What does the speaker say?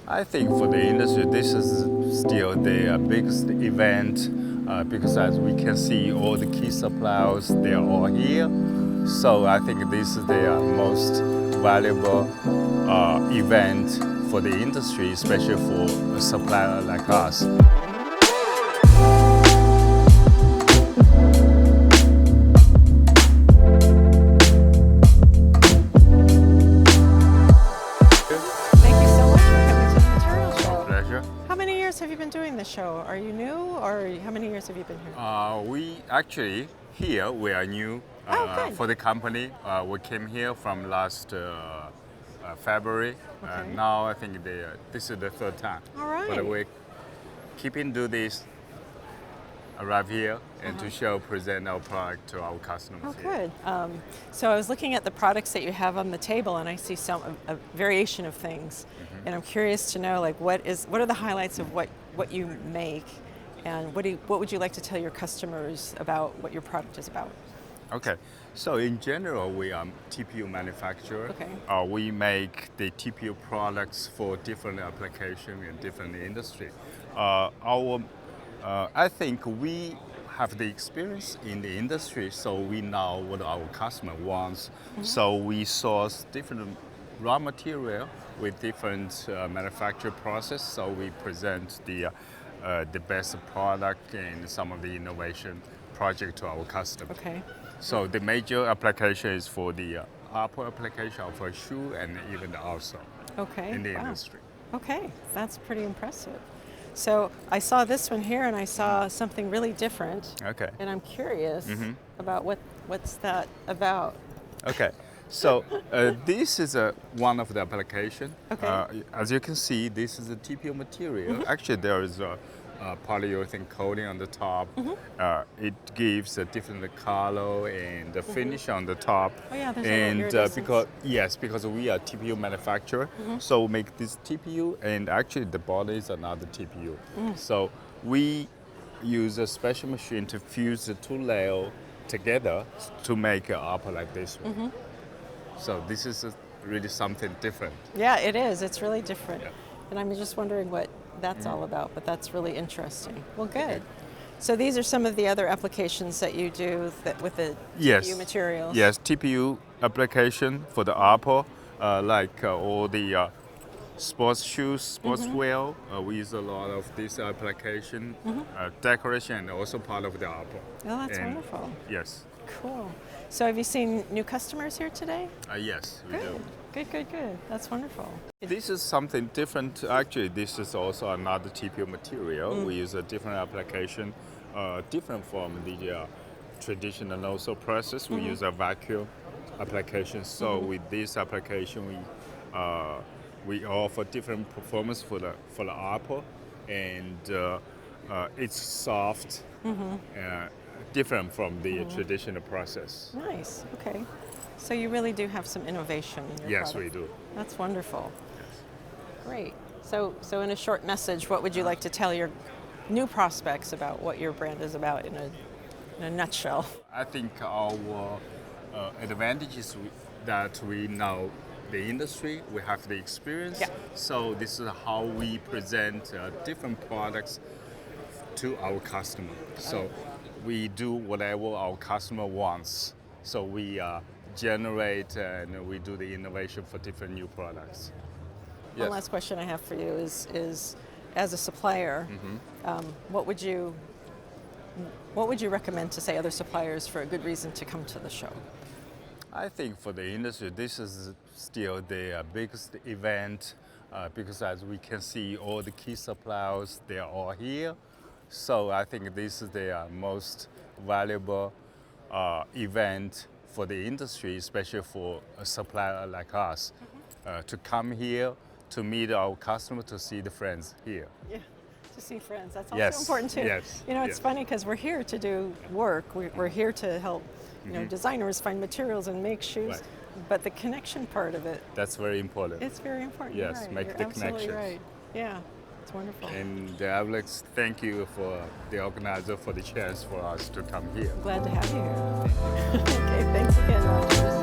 I think for the industry, this is still the biggest event because as we can see, all the key suppliers, they are all here. So I think this is the most valuable event for the industry, especially for a supplier like us. How many years have you been doing this show? Are you new, or how many years have you been here? We actually, here we are new for the company. We came here from last February. Okay. Now I think this is the third time. All right. But we keeping do this, arrive here and to show, present our product to our customers. Oh, here. good. So I was looking at the products that you have on the table, and I see a variation of things. And I'm curious to know, like, what are the highlights of what you make, and what would you like to tell your customers about what your product is about? Okay, so in general, we are TPU manufacturer. Okay. We make the TPU products for different application in different industry. I think we have the experience in the industry, so we know what our customer wants. So we source different raw material with different manufacture process. So we present the best product and some of the innovation project to our customer. Okay. So the major application is for the upper application for shoe and even also in the industry. Okay, that's pretty impressive. So I saw this one here, and I saw something really different. Okay. And I'm curious about what's that about. Okay. So this is one of the application. Okay. As you can see, this is a TPU material. Actually, there is a polyurethane coating on the top. It gives a different color and the finish on the top. Oh yeah, there's and a iridescence. because we are TPU manufacturer, so we make this TPU, and actually the body is another TPU. So we use a special machine to fuse the two layers together to make an upper like this one. So this is really something different. Yeah, it is. It's really different. Yeah. And I'm just wondering what that's all about, but that's really interesting. Well, good. So these are some of the other applications that you do with the TPU materials? Yes, TPU application for the upper, like all the sports shoes, sportswear. We use a lot of this application, decoration, and also part of the upper. Oh, that's wonderful. Yes. Cool. So have you seen new customers here today? Yes, we do. Good. That's wonderful. This is something different. Actually, this is also another TPU material. We use a different application, different from the traditional no-sew process. We use a vacuum application. So with this application, we offer different performance for the upper, and it's soft. Different from the traditional process. Nice. Okay. So you really do have some innovation in your Yes, products. we do. That's wonderful. Great. So in a short message, what would you like to tell your new prospects about what your brand is about in a nutshell? I think our advantage is that we know the industry, we have the experience. Yeah. So this is how we present different products to our customer. So we do whatever our customer wants. So we generate and we do the innovation for different new products. One last question I have for you is as a supplier, what would you recommend to, say, other suppliers for a good reason to come to the show? I think for the industry, this is still the biggest event because as we can see, all the key suppliers, they are all here. So I think this is the most valuable event for the industry, especially for a supplier like us, to come here, to meet our customers, to see the friends here. Yeah, to see friends. That's also important too. Yes. You know, it's funny because we're here to do work. We're here to help designers find materials and make shoes. Right. But the connection part of it, That's very important. it's very important. Yes, You're right. make You're the absolutely connections. right. Yeah, it's wonderful. And I would like to thank you for the organizer for the chance for us to come here. Glad to have you here. Okay, thanks again, Roger.